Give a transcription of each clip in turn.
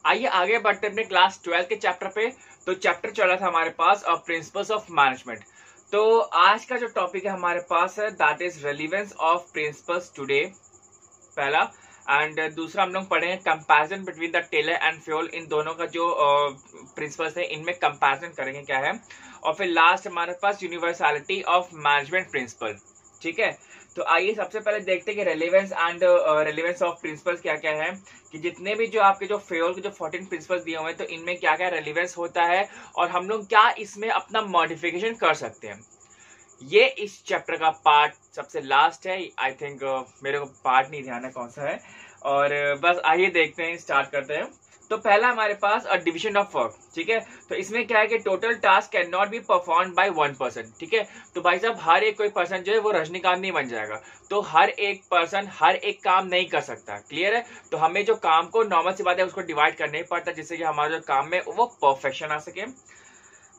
आइए आगे बढ़ते अपने क्लास 12 के चैप्टर पे। तो चैप्टर चला था हमारे पास प्रिंसिपल्स ऑफ मैनेजमेंट। तो आज का जो टॉपिक है हमारे पास है that is relevance of principles today, पहला। एंड दूसरा हम लोग पढ़े हैं comparison between the Taylor and Fayol. इन दोनों का जो प्रिंसिपल्स है इनमें कंपैरिजन करेंगे क्या है। और फिर लास्ट हमारे पास यूनिवर्सलिटी ऑफ मैनेजमेंट प्रिंसिपल। ठीक है, तो आइए सबसे पहले देखते हैं कि relevance and relevance of principles क्या क्या है, कि जितने भी जो आपके जो फेयोल के जो 14 प्रिंसिपल्स दिए हुए हैं तो इनमें क्या क्या रेलेवेंस होता है और हम लोग क्या इसमें अपना मॉडिफिकेशन कर सकते हैं। ये इस चैप्टर का पार्ट सबसे लास्ट है। आई थिंक मेरे को पार्ट नहीं ध्यान है कौन सा है। और बस आइए देखते हैं, स्टार्ट करते हैं। तो पहला हमारे पास डिविजन ऑफ वर्क। ठीक है, तो इसमें क्या है कि total task can not be perform by one person. ठीक है, तो भाई साहब हर एक कोई पर्सन जो है वो रजनीकांत नहीं बन जाएगा, तो हर एक पर्सन हर एक काम नहीं कर सकता। क्लियर है, तो हमें जो काम को नॉर्मल सी बात है उसको डिवाइड करना ही पड़ता है जिससे कि हमारा जो काम है वो परफेक्शन आ सके।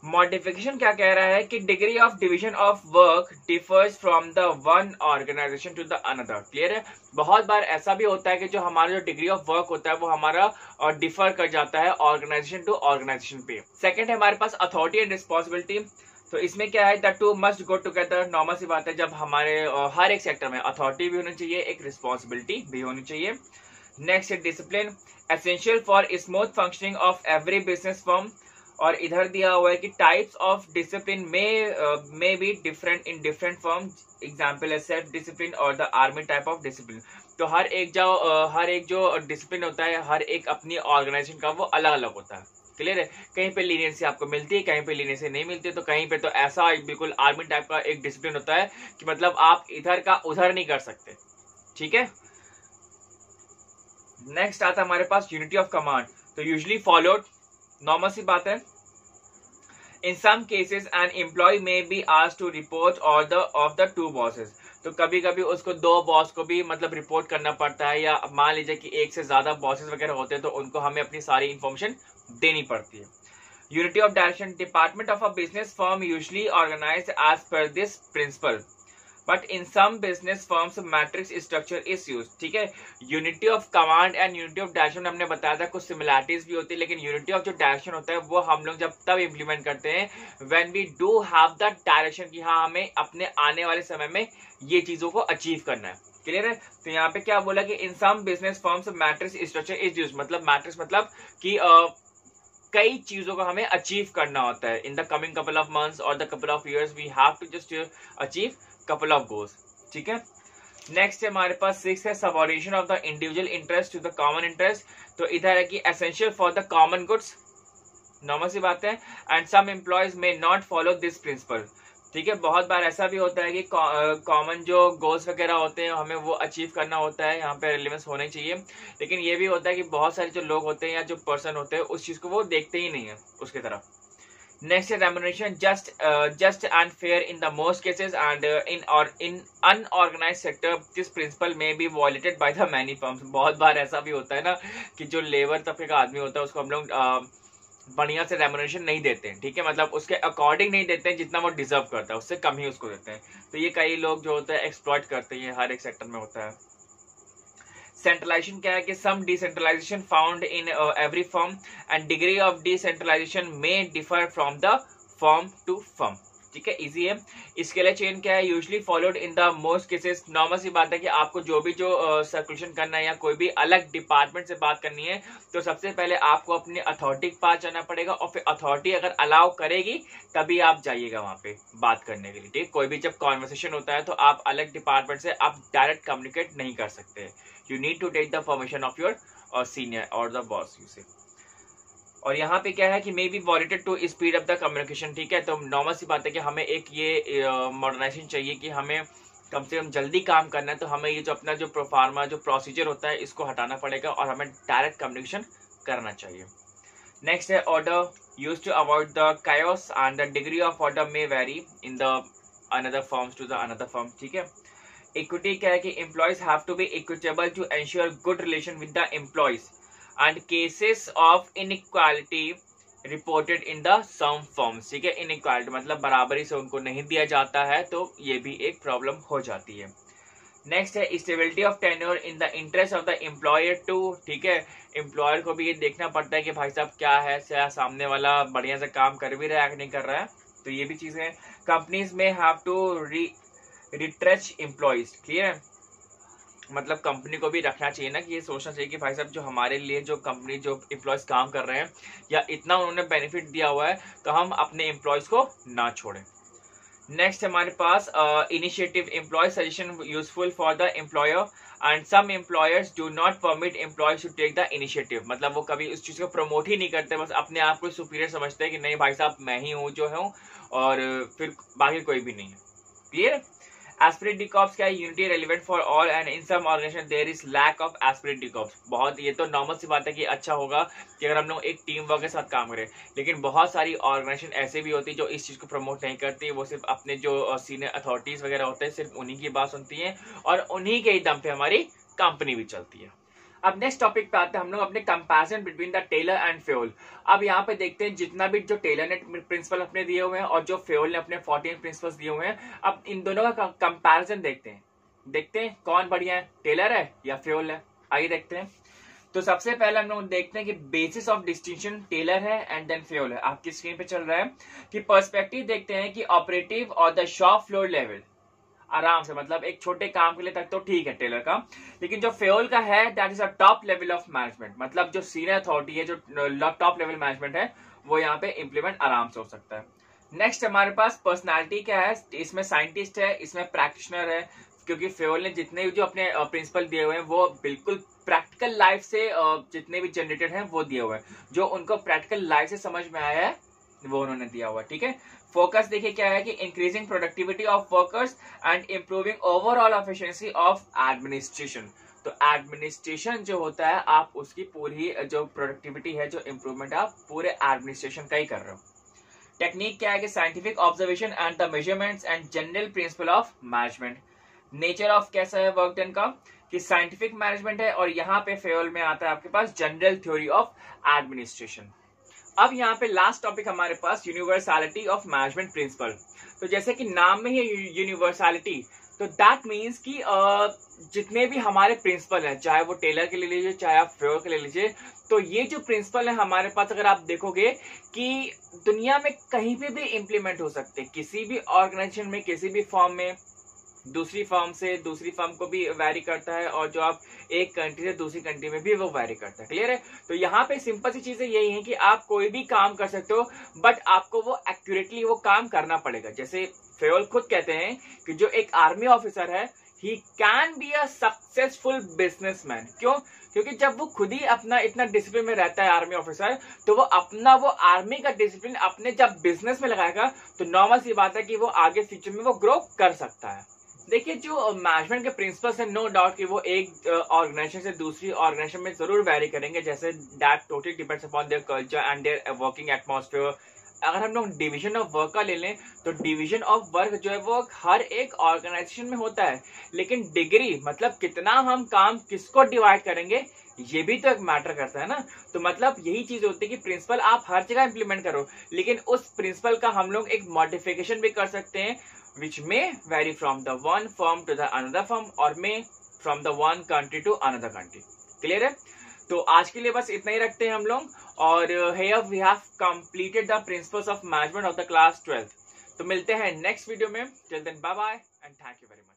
मॉडिफिकेशन क्या कह रहा है कि degree of division of work differs from the one organisation to the another. Clear है, बहुत बार ऐसा भी होता है कि जो हमारा जो डिग्री ऑफ वर्क होता है वो हमारा डिफर कर जाता है ऑर्गेनाइजेशन टू ऑर्गेनाइजेशन पे। सेकंड है हमारे पास अथॉरिटी एंड रिस्पॉन्सिबिलिटी। तो इसमें क्या है, the two must go together. Normal सी बात है, जब हमारे हर एक सेक्टर में अथॉरिटी भी होनी चाहिए, एक रिस्पॉन्सिबिलिटी भी होनी चाहिए। नेक्स्ट है discipline, essential for smooth functioning of every business firm. और इधर दिया हुआ है कि टाइप्स ऑफ डिसिप्लिन में be different in different firms. Example है सेल्फ डिसिप्लिन और the army type of discipline. तो हर एक जो डिसिप्लिन होता है हर एक अपनी ऑर्गेनाइजेशन का वो अलग अलग होता है। क्लियर है, कहीं पे लीनियंसी आपको मिलती है, कहीं पे लीनियंसी नहीं मिलती है, तो कहीं पे तो ऐसा बिल्कुल आर्मी टाइप का एक डिसिप्लिन होता है कि मतलब आप इधर का उधर नहीं कर सकते। ठीक है, नेक्स्ट आता है हमारे पास यूनिटी ऑफ कमांड। तो यूजुअली फॉलोड, नॉर्मल सी बात है। In some cases an employ may be asked to report of the two bosses. तो कभी कभी उसको दो बॉस को भी मतलब रिपोर्ट करना पड़ता है, या मान लीजिए कि एक से ज्यादा बॉसेस वगैरह होते हैं तो उनको हमें अपनी सारी इंफॉर्मेशन देनी पड़ती है। Unity of direction, department of a business firm usually organised as per this principle, but in some business firms matrix structure is use. ठीक है, unity of command and unity of direction हमने बताया था, कुछ similarities भी होती है, लेकिन यूनिटी ऑफ जो डायरेक्शन होता है वो हम लोग जब तब इम्प्लीमेंट करते हैं when we do have the direction, कि हाँ हमें अपने आने वाले समय में ये चीजों को अचीव करना है। क्लियर है, तो यहाँ पे क्या बोला कि in some business firms matrix structure is use, मतलब मैट्रिक्स मतलब कि कई चीजों को हमें अचीव करना होता है। In the coming couple of months और the couple of years we have to just achieve couple of goals. ठीक है, नेक्स्ट है हमारे पास 6 है subordination of the individual interest to the common interest. तो इधर है कि essential for the common goods, normal सी बात है। And some employees may not follow this principle. ठीक है, बहुत बार ऐसा भी होता है कि कॉमन जो गोल्स वगैरह होते हैं हमें वो अचीव करना होता है, यहाँ पे रेलेवेंस होना चाहिए। लेकिन ये भी होता है कि बहुत सारे जो लोग होते हैं या जो पर्सन होते हैं उस चीज को वो देखते ही नहीं है उसके तरफ। Next is remuneration, just and fair in the most cases, and in unorganized sector this principle may be violated by the many firms। बहुत बार ऐसा भी होता है ना कि जो लेबर तबके का आदमी होता है उसको हम लोग बढ़िया से रेमुनरेशन नहीं देते हैं। ठीक है, मतलब उसके अकॉर्डिंग नहीं देते हैं जितना वो डिजर्व करता है, उससे कम ही उसको देते हैं। तो ये कई लोग जो होते हैं एक्सप्लॉइट करते हैं, हर एक सेक्टर में होता है। सेंट्रलाइजेशन क्या है कि some decentralization found in every firm and degree of decentralization may differ from the firm to firm. ठीक है, इजी है। इसके लिए चेन क्या है, usually followed in the most cases. Normal सी बात है कि आपको जो भी जो सर्कुलेशन करना है या कोई भी अलग डिपार्टमेंट से बात करनी है तो सबसे पहले आपको अपने अथॉरिटी के पास जाना पड़ेगा, और फिर अथॉरिटी अगर अलाउ करेगी तभी आप जाइएगा वहां पे बात करने के लिए। ठीक, कोई भी जब कॉन्वर्सेशन होता है तो आप अलग डिपार्टमेंट से आप डायरेक्ट कम्युनिकेट नहीं कर सकते। You need to take the permission of your senior or the boss you say। और यहाँ पे क्या है कि may be violated to speed up the communication. ठीक है, तो नॉर्मल सी बात है कि हमें एक ये मॉडर्नाइजेशन चाहिए कि हमें कम से कम जल्दी काम करना है, तो हमें ये जो अपना जो प्रोफार्मा जो प्रोसीजर होता है इसको हटाना पड़ेगा और हमें डायरेक्ट कम्युनिकेशन करना चाहिए। नेक्स्ट है order, use to avoid the chaos and the degree of order may vary in the another firms to the another firm। ठीक है, इक्विटी क्या है कि employees have to be equitable to ensure good relation with the employees and cases of inequality reported in the some firms. ठीक है, inequality मतलब बराबरी से उनको नहीं दिया जाता है, तो ये भी एक प्रॉब्लम हो जाती है। नेक्स्ट है stability of tenure in the interest of the employer too, ठीक है, एम्प्लॉयर को भी ये देखना पड़ता है कि भाई साहब क्या है, सामने वाला बढ़िया से काम कर भी रहा है कि नहीं कर रहा है, तो ये भी चीजें। कंपनीज में हैव टू रिट्रेच एम्प्लॉयज, क्लियर है, मतलब कंपनी को भी रखना चाहिए ना कि ये सोचना चाहिए कि भाई साहब जो हमारे लिए जो कंपनी जो एम्प्लॉयज काम कर रहे हैं या इतना उन्होंने बेनिफिट दिया हुआ है तो हम अपने एम्प्लॉयज को ना छोड़ें। नेक्स्ट हमारे पास initiative employee suggestion useful for the employer and some employers do not permit employees to take the initiative, मतलब वो कभी उस चीज को प्रमोट ही नहीं करते, बस अपने आप को सुपीरियर समझते हैं कि नहीं भाई साहब मैं ही हूँ जो हूँ और फिर बाकी कोई भी नहीं है, क्लियर। एस्पिरिट डिकॉप्स क्या है, unity relevant for all and in some organization there is lack of esprit de corps. बहुत, ये तो नॉर्मल सी बात है कि अच्छा होगा कि अगर हम लोग एक टीम वर्क के साथ काम करें, लेकिन बहुत सारी ऑर्गेनाइजेशन ऐसे भी होती है जो इस चीज को प्रमोट नहीं करती, वो सिर्फ अपने जो सीनियर अथॉरिटीज वगैरह होते हैं सिर्फ उन्हीं की बात सुनती है और उन्हीं के ही दम पे हमारी कंपनी भी चलती है। अब नेक्स्ट टॉपिक पे आते हैं हम लोग अपने comparison between the Taylor and Fayol. अब यहाँ पे देखते हैं जितना भी जो टेलर ने प्रिंसिपल अपने दिए हुए हैं और जो फ्योल ने अपने 14 प्रिंसिपल्स दिए हुए हैं, अब इन दोनों का कंपैरिजन देखते हैं कौन बढ़िया है, टेलर है या फ्योल है। आइए देखते हैं। तो सबसे पहले हम लोग देखते हैं कि बेसिस ऑफ डिस्टिंक्शन टेलर है एंड देन फ्योल है। आपकी स्क्रीन पे चल रहा है कि पर्सपेक्टिव देखते हैं कि ऑपरेटिव और द शॉप फ्लोर लेवल आराम से, मतलब एक छोटे काम के लिए तक तो ठीक है टेलर का, लेकिन जो फ्योल का है that is a top level of management, मतलब जो सीनियर अथॉरिटी है, जो टॉप लेवल मैनेजमेंट है, वो यहाँ पे इंप्लीमेंट आराम से हो सकता है। नेक्स्ट हमारे पास पर्सनालिटी क्या है, इसमें साइंटिस्ट है, इसमें प्रैक्टिशनर है, क्योंकि फ्योल ने जितने भी जो अपने प्रिंसिपल दिए हुए हैं वो बिल्कुल प्रैक्टिकल लाइफ से जितने भी जनरेटेड हैं वो दिए हुए हैं, जो उनको प्रैक्टिकल लाइफ से समझ में आया है वो उन्होंने दिया हुआ, ठीक है। फोकस देखिए क्या है कि increasing productivity of workers and improving overall efficiency of administration. तो एडमिनिस्ट्रेशन जो होता है आप उसकी पूरी जो प्रोडक्टिविटी है, जो इंप्रूवमेंट आप पूरे एडमिनिस्ट्रेशन का ही कर रहे हो। टेक्निक क्या है कि scientific observation and the measurements and general principle of management. Nature of कैसा है वर्क डन का कि साइंटिफिक मैनेजमेंट है और यहाँ पे फेयर में आता है आपके पास जनरल थ्योरी ऑफ एडमिनिस्ट्रेशन। अब यहाँ पे लास्ट टॉपिक हमारे पास यूनिवर्सलिटी ऑफ मैनेजमेंट प्रिंसिपल। तो जैसे कि नाम में ही यूनिवर्सलिटी, तो दैट मीन्स कि जितने भी हमारे प्रिंसिपल हैं, चाहे वो टेलर के ले लीजिए चाहे आप फ्योर के ले लीजिए, तो ये जो प्रिंसिपल है हमारे पास अगर आप देखोगे कि दुनिया में कहीं पे भी इम्प्लीमेंट हो सकते हैं, किसी भी ऑर्गेनाइजेशन में, किसी भी फॉर्म में, दूसरी फर्म से दूसरी फर्म को भी वैरी करता है और जो आप एक कंट्री से दूसरी कंट्री में भी वो वैरी करता है, क्लियर है। तो यहाँ पे सिंपल सी चीजें यही है कि आप कोई भी काम कर सकते हो बट आपको वो एक्यूरेटली वो काम करना पड़ेगा। जैसे फेयोल खुद कहते हैं कि जो एक आर्मी ऑफिसर है he can be a successful businessman. क्यों? क्योंकि जब वो खुद ही अपना इतना डिसिप्लिन में रहता है आर्मी ऑफिसर, तो वो अपना वो आर्मी का डिसिप्लिन अपने जब बिजनेस में लगाएगा तो नॉर्मल सी बात है कि वो आगे फ्यूचर में वो ग्रो कर सकता है। देखिए जो मैनेजमेंट के प्रिंसिपल्स है, नो डाउट कि वो एक ऑर्गेनाइजेशन से दूसरी ऑर्गेनाइजेशन में जरूर वेरी करेंगे, जैसे that totally depends upon their culture and their working atmosphere. अगर हम लोग डिवीजन ऑफ वर्क का ले लें तो डिवीजन ऑफ वर्क जो है वो हर एक ऑर्गेनाइजेशन में होता है, लेकिन डिग्री मतलब कितना हम काम किसको डिवाइड करेंगे ये भी तो एक मैटर करता है ना। तो मतलब यही चीज होती है कि प्रिंसिपल आप हर जगह इंप्लीमेंट करो, लेकिन उस प्रिंसिपल का हम लोग एक मॉडिफिकेशन भी कर सकते हैं which may vary from the one firm to the another firm or may from the one country to another country। Clear है? तो आज के लिए बस इतना ही रखते हैं हम लोग, और here we have completed the principles of management of the class 12th। तो मिलते हैं नेक्स्ट वीडियो में। Till then bye bye and thank you very much।